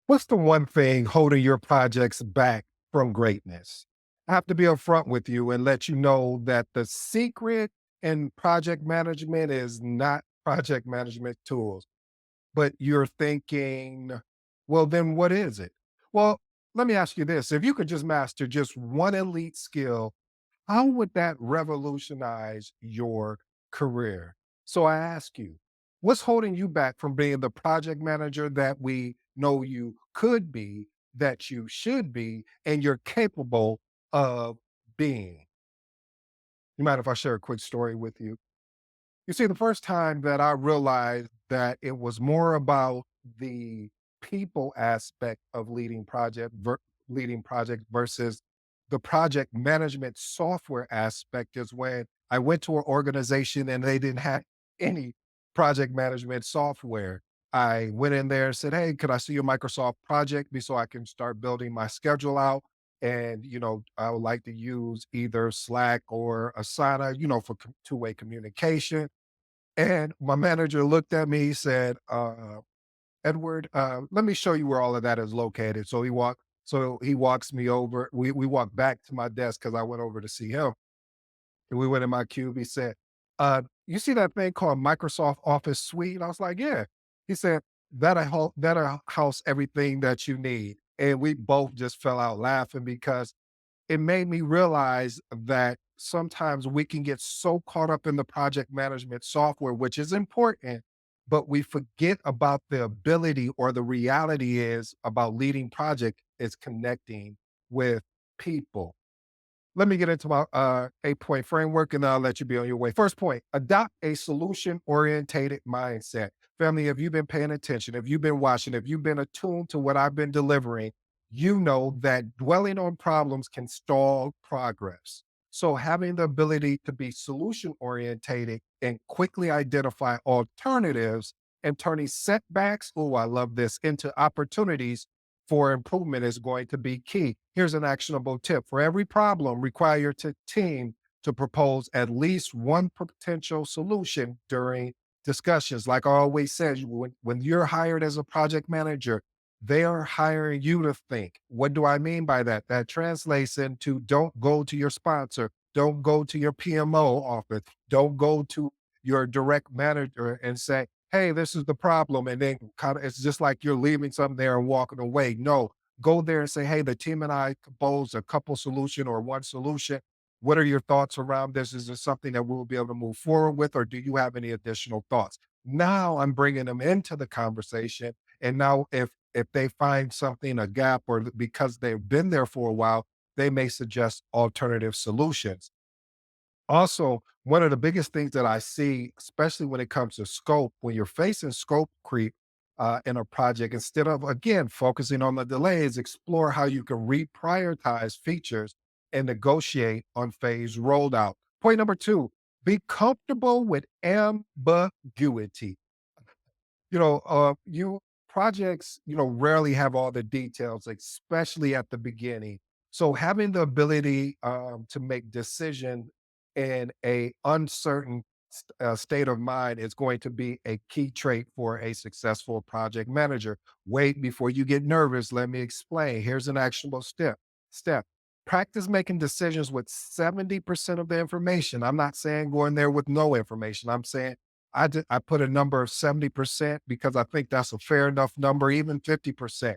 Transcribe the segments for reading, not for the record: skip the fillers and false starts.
What's the one thing holding your projects back from greatness? I have to be upfront with you and let you know that the secret in project management is not project management tools, but you're thinking, well, then what is it? Well, let me ask you this. If you could just master just one elite skill, how would that revolutionize your career? So I ask you, what's holding you back from being the project manager that we know you could be, that you should be, and you're capable of being? You mind if I share a quick story with you? You see, the first time that I realized that it was more about the people aspect of leading projects versus the project management software aspect is when I went to an organization and they didn't have any project management software. I went in there and said, "Hey, could I see your Microsoft project so I can start building my schedule out?" And I would like to use either Slack or Asana, for two-way communication. And my manager looked at me, he said, Edward, let me show you where all of that is located. So he walks me over. We walked back to my desk because I went over to see him. And we went in my cube. He said, you see that thing called Microsoft Office Suite? I was like, yeah. He said, that'll house everything that you need. And we both just fell out laughing because it made me realize that sometimes we can get so caught up in the project management software, which is important, but we forget about the ability or the reality is about leading project is connecting with people. Let me get into my 8-point framework and then I'll let you be on your way. First point, adopt a solution orientated mindset. Family, if you've been paying attention, if you've been watching, if you've been attuned to what I've been delivering, you know that dwelling on problems can stall progress. So having the ability to be solution orientated and quickly identify alternatives and turning setbacks, oh, I love this, into opportunities for improvement is going to be key. Here's an actionable tip. For every problem, require your team to propose at least one potential solution during discussions. Like I always said, when you're hired as a project manager, they are hiring you to think. What do I mean by that? That translates into don't go to your sponsor, don't go to your PMO office, don't go to your direct manager and say, hey, this is the problem. And then kind of, it's just like you're leaving something there and walking away. No, go there and say, hey, the team and I propose a couple solution or one solution. What are your thoughts around this? Is this something that we'll be able to move forward with, or do you have any additional thoughts? Now I'm bringing them into the conversation. And now if they find something, a gap, or because they've been there for a while, they may suggest alternative solutions. Also, one of the biggest things that I see, especially when it comes to scope, when you're facing scope creep in a project, instead of, again, focusing on the delays, explore how you can reprioritize features and negotiate on phase rollout. Point number two, be comfortable with ambiguity. You projects, rarely have all the details, especially at the beginning. So having the ability to make decision in a uncertain state of mind is going to be a key trait for a successful project manager. Wait before you get nervous. Let me explain. Here's an actionable step. Practice making decisions with 70% of the information. I'm not saying going there with no information. I'm saying I put a number of 70% because I think that's a fair enough number, even 50%.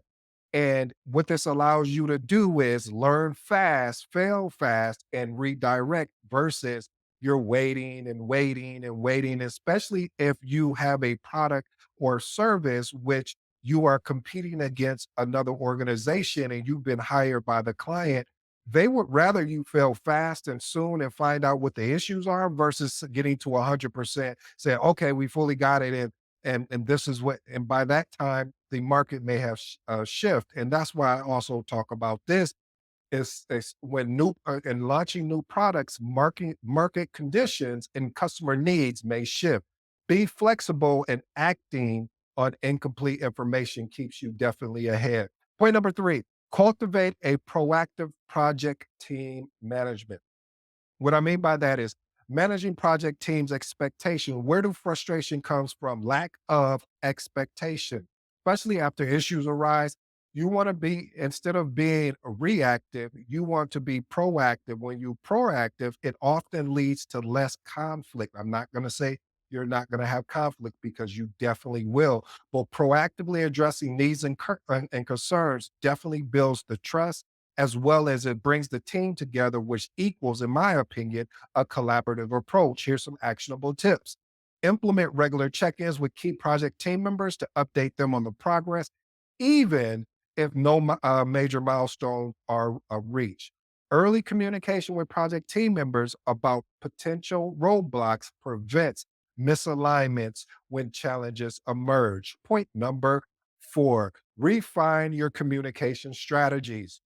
And what this allows you to do is learn fast, fail fast, and redirect versus you're waiting and waiting and waiting, especially if you have a product or service which you are competing against another organization and you've been hired by the client. They would rather you fail fast and soon and find out what the issues are versus getting to 100%, say, okay, we fully got it. And this is what, and by that time, the market may have shift. And that's why I also talk about this is when new and launching new products, market conditions and customer needs may shift. Be flexible and acting on incomplete information keeps you definitely ahead. Point number three, cultivate a proactive project team management. What I mean by that is managing project teams' expectation. Where do frustration comes from? Lack of expectation, especially after issues arise. You want to be, instead of being reactive, you want to be proactive. When you're proactive, it often leads to less conflict. I'm not going to say you're not going to have conflict, because you definitely will. But proactively addressing needs and concerns definitely builds the trust, as well as it brings the team together, which equals, in my opinion, a collaborative approach. Here's some actionable tips. Implement regular check ins with key project team members to update them on the progress, even if no major milestones are reached. Early communication with project team members about potential roadblocks prevents misalignments when challenges emerge. Point number four, refine your communication strategies.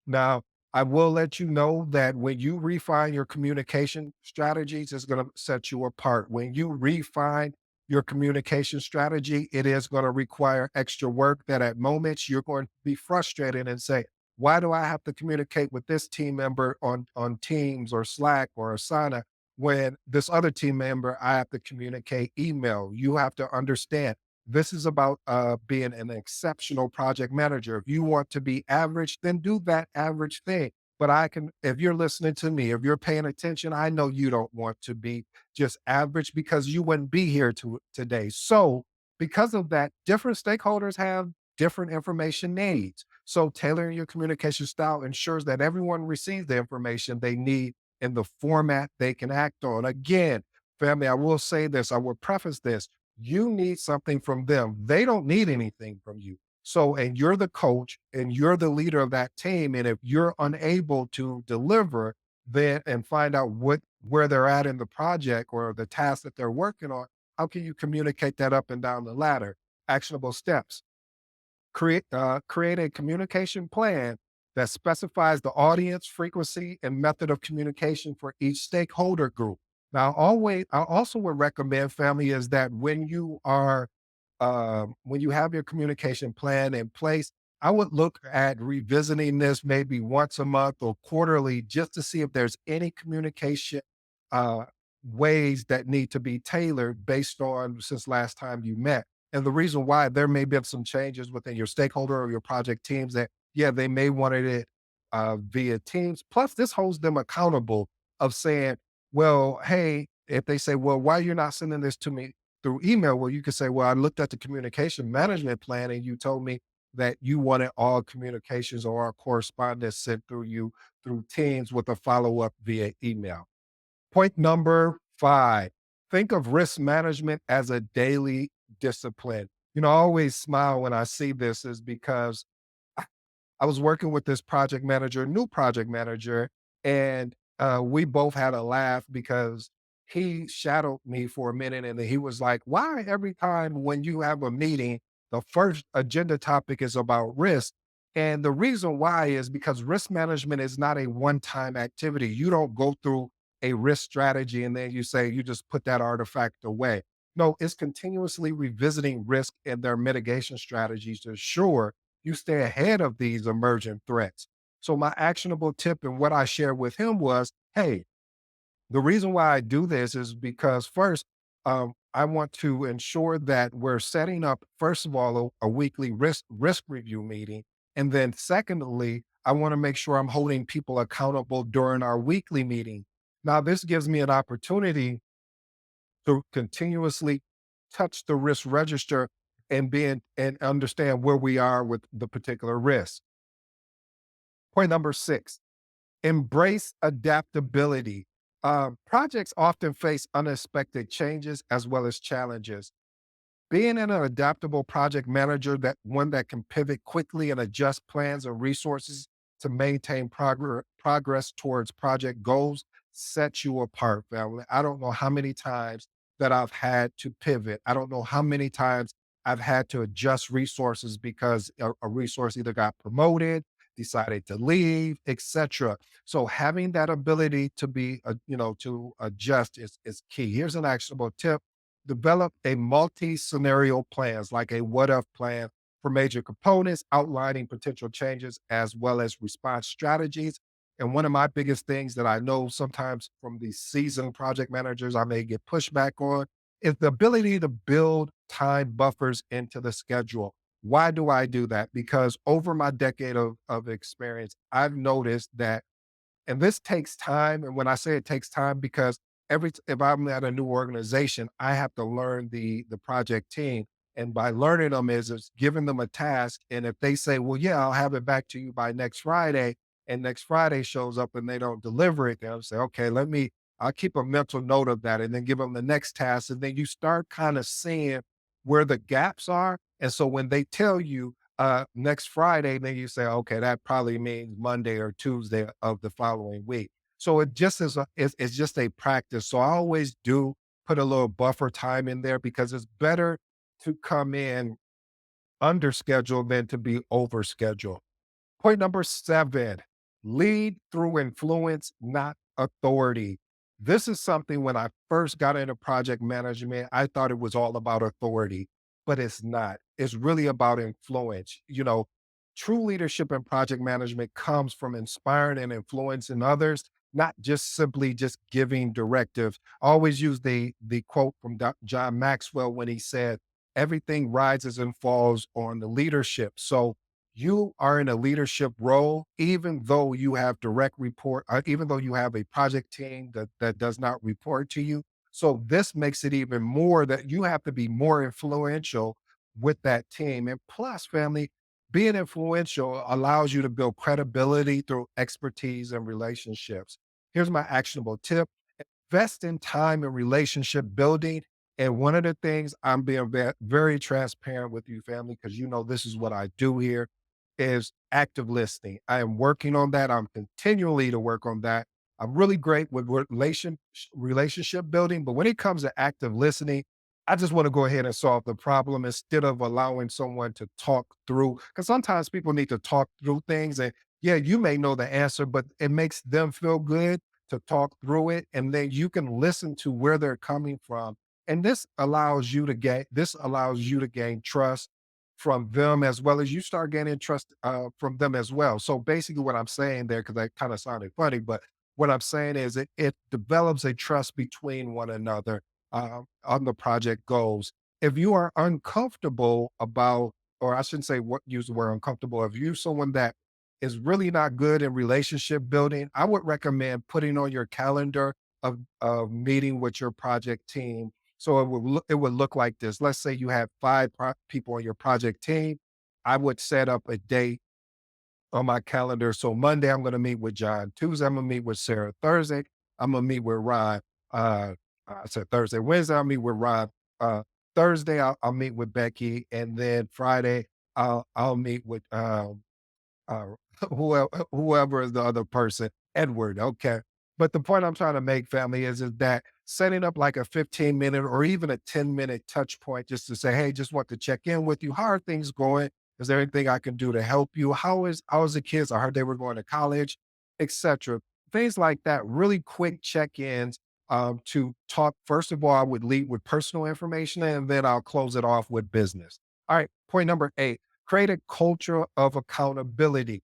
Now, I will let you know that when you refine your communication strategies, it's going to set you apart. When you refine your communication strategy, it is going to require extra work that at moments you're going to be frustrated and say, why do I have to communicate with this team member on Teams or Slack or Asana when this other team member I have to communicate email? You have to understand this is about being an exceptional project manager. If you want to be average, then do that average thing. But I can, if you're listening to me, if you're paying attention, I know you don't want to be just average, because you wouldn't be here today. So, because of that, different stakeholders have different information needs. So, tailoring your communication style ensures that everyone receives the information they need in the format they can act on. Again, family, I will say this, I will preface this: you need something from them. They don't need anything from you. So, and you're the coach and you're the leader of that team. And if you're unable to deliver, then and find out where they're at in the project or the task that they're working on, how can you communicate that up and down the ladder? Actionable steps. Create a communication plan that specifies the audience, frequency, and method of communication for each stakeholder group. Now, always, I also would recommend, family, is that when you have your communication plan in place, I would look at revisiting this maybe once a month or quarterly, just to see if there's any communication uh, ways that need to be tailored based on since last time you met. And the reason why, there may be some changes within your stakeholder or your project teams that, yeah, they may wanted it via Teams. Plus, this holds them accountable of saying, well, hey, if they say, well, why you're not sending this to me through email? Well, you could say, well, I looked at the communication management plan and you told me that you wanted all communications or all correspondence sent through you through Teams with a follow up via email. Point number five, think of risk management as a daily discipline. I always smile when I see this, is because I was working with this project manager, new project manager, and we both had a laugh because he shadowed me for a minute and then he was like, why every time when you have a meeting, the first agenda topic is about risk? And the reason why is because risk management is not a one time activity. You don't go through a risk strategy and then you say, you just put that artifact away. No, it's continuously revisiting risk and their mitigation strategies to ensure you stay ahead of these emerging threats. So my actionable tip and what I shared with him was, hey, the reason why I do this is because first, I want to ensure that we're setting up, first of all, a weekly risk review meeting. And then secondly, I want to make sure I'm holding people accountable during our weekly meeting. Now, this gives me an opportunity to continuously touch the risk register and understand where we are with the particular risk. Point number six, embrace adaptability. Projects often face unexpected changes as well as challenges. Being an adaptable project manager, that one that can pivot quickly and adjust plans and resources to maintain progress towards project goals, sets you apart, family. I don't know how many times that I've had to pivot. I don't know how many times I've had to adjust resources because a resource either got promoted, decided to leave, etc. So having that ability to be, to adjust is key. Here's an actionable tip: develop a multi-scenario plans, like a what if plan for major components, outlining potential changes as well as response strategies. And one of my biggest things that I know sometimes from these seasoned project managers I may get pushback on is the ability to build time buffers into the schedule. Why do I do that? Because over my decade of experience, I've noticed that, and this takes time. And when I say it takes time, because if I'm at a new organization, I have to learn the project team. And by learning them is giving them a task. And if they say, well, yeah, I'll have it back to you by next Friday, and next Friday shows up and they don't deliver it, then I'll say, okay, I'll keep a mental note of that and then give them the next task. And then you start kind of seeing where the gaps are. And so when they tell you, next Friday, then you say, okay, that probably means Monday or Tuesday of the following week. So it just is it's just a practice. So I always do put a little buffer time in there because it's better to come in under schedule than to be over schedule. Point number 7, lead through influence, not authority. This is something when I first got into project management, I thought it was all about authority, but it's not. It's really about influence. True leadership in project management comes from inspiring and influencing others, not just simply just giving directives. I always use the quote from John Maxwell when he said, everything rises and falls on the leadership. So you are in a leadership role, even though you have even though you have a project team that does not report to you. So this makes it even more that you have to be more influential with that team. And plus, family, being influential allows you to build credibility through expertise and relationships. Here's my actionable tip: invest in time and relationship building. And one of the things, I'm being very transparent with you, family, because this is what I do here, is active listening. I am working on that. I'm continually to work on that. I'm really great with relationship building, but when it comes to active listening, I just want to go ahead and solve the problem instead of allowing someone to talk through. Because sometimes people need to talk through things, and yeah, you may know the answer, but it makes them feel good to talk through it, and then you can listen to where they're coming from. And this allows you to gain trust from them, as well as you start gaining trust from them as well. So basically what I'm saying there, because that kind of sounded funny, but what I'm saying is it develops a trust between one another on the project goals. If you are uncomfortable about, or I shouldn't say what use the word uncomfortable, if you're someone that is really not good in relationship building, I would recommend putting on your calendar of meeting with your project team. So it would look like this. Let's say you have people on your project team. I would set up a date on my calendar. So Monday, I'm going to meet with John. Tuesday, I'm going to meet with Sarah. Thursday, I'm going to meet with Ron. Uh, I said Thursday. Wednesday, I'll meet with Ron. Thursday, I'll meet with Becky. And then Friday, I'll meet with uh, whoever is the other person, Edward. Okay. But the point I'm trying to make, family, is that setting up like a 15-minute or even a 10-minute touch point just to say, hey, just want to check in with you. How are things going? Is there anything I can do to help you? How's the kids? I heard they were going to college, etc. Things like that. Really quick check-ins to talk. First of all, I would lead with personal information and then I'll close it off with business. All right. Point number 8: create a culture of accountability.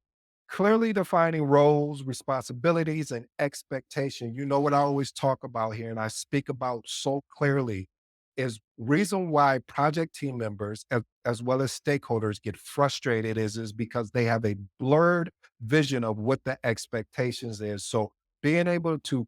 Clearly defining roles, responsibilities, and expectation. You know what I always talk about here and I speak about so clearly is reason why project team members as well as stakeholders get frustrated is because they have a blurred vision of what the expectations is. So being able to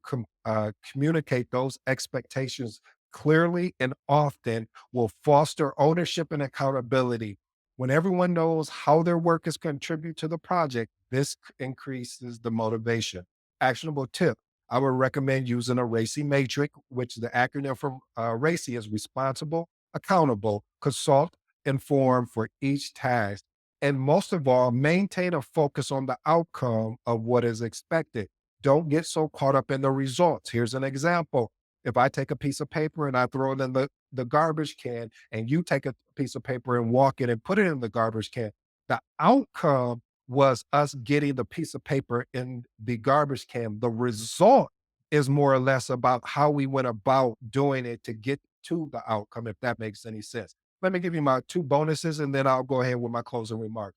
communicate those expectations clearly and often will foster ownership and accountability. When everyone knows how their work is contribute to the project, this increases the motivation. Actionable tip: I would recommend using a RACI matrix, which the acronym for RACI is responsible, accountable, consult, inform for each task. And most of all, maintain a focus on the outcome of what is expected. Don't get so caught up in the results. Here's an example. If I take a piece of paper and I throw it in the garbage can, and you take a piece of paper and walk it and put it in the garbage can, the outcome was us getting the piece of paper in the garbage can. The result is more or less about how we went about doing it to get to the outcome, if that makes any sense. Let me give you my 2 bonuses and then I'll go ahead with my closing remark.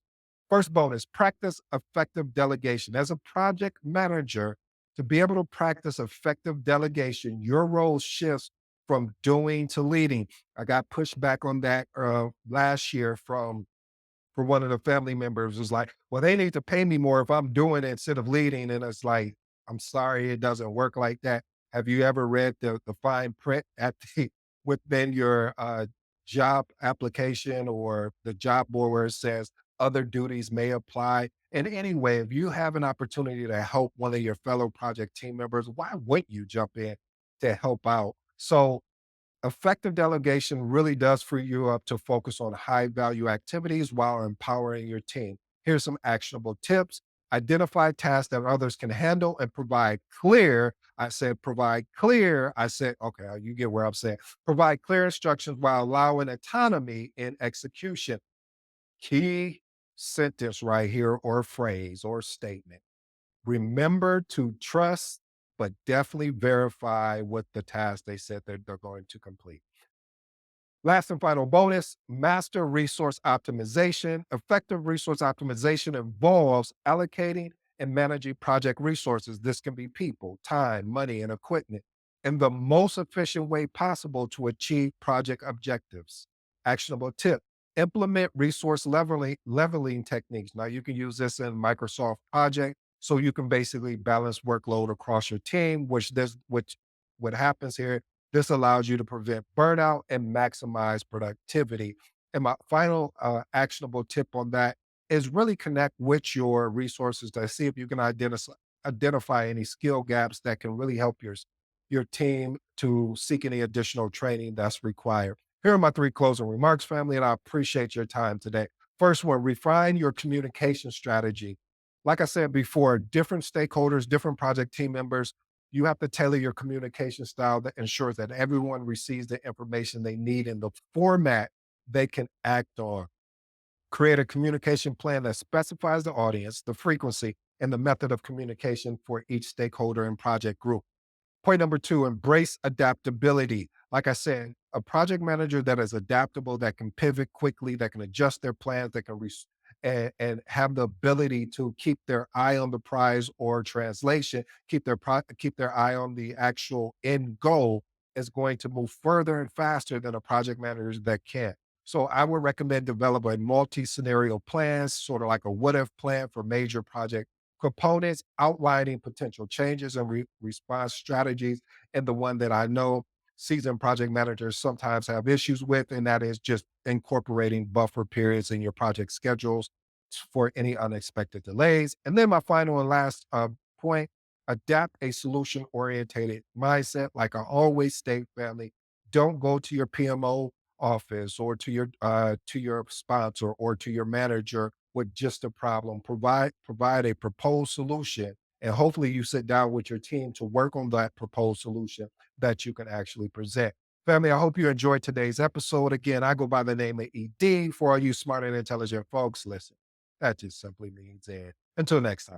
First bonus: practice effective delegation. As a project manager, to be able to practice effective delegation, your role shifts from doing to leading. I got pushed back on that last year from for one of the family members was like, well, they need to pay me more if I'm doing it instead of leading. And it's like, I'm sorry, it doesn't work like that. Have you ever read the fine print at the within your job application or the job board where it says other duties may apply? And anyway, if you have an opportunity to help one of your fellow project team members, why wouldn't you jump in to help out? So effective delegation really does free you up to focus on high value activities while empowering your team. Here's some actionable tips. Identify tasks that others can handle and provide clear. I said, provide clear. I said, okay, you get where I'm saying. Provide clear instructions while allowing autonomy in execution. Key sentence right here, or phrase, or statement. Remember to trust, but definitely verify what the task they said they're going to complete. Last and final bonus, master resource optimization. Effective resource optimization involves allocating and managing project resources. This can be people, time, money, and equipment in the most efficient way possible to achieve project objectives. Actionable tip, implement resource leveling techniques. Now, you can use this in Microsoft Project, so you can basically balance workload across your team, which what happens here, this allows you to prevent burnout and maximize productivity. And my final actionable tip on that is really connect with your resources to see if you can identify any skill gaps that can really help your team to seek any additional training that's required. Here are my three closing remarks, family, and I appreciate your time today. First one, refine your communication strategy. Like I said before, different stakeholders, different project team members, you have to tailor your communication style that ensures that everyone receives the information they need in the format they can act on. Create a communication plan that specifies the audience, the frequency, and the method of communication for each stakeholder and project group. Point number two, embrace adaptability. Like I said, a project manager that is adaptable, that can pivot quickly, that can adjust their plans, that can and have the ability to keep their eye on the prize, or translation, keep their eye on the actual end goal, is going to move further and faster than a project manager that can't. So I would recommend develop a multi-scenario plan, sort of like a what if plan for major project components, outlining potential changes and response strategies. And the one that I know seasoned project managers sometimes have issues with, and that is just incorporating buffer periods in your project schedules for any unexpected delays. And then my final and last point, adapt a solution oriented mindset. Like I always state, family, don't go to your PMO office or to your sponsor or to your manager with just a problem. Provide a proposed solution, and hopefully you sit down with your team to work on that proposed solution that you can actually present. Family, I hope you enjoyed today's episode. Again, I go by the name of ED. For all you smart and intelligent folks, listen, that just simply means Ed. Until next time.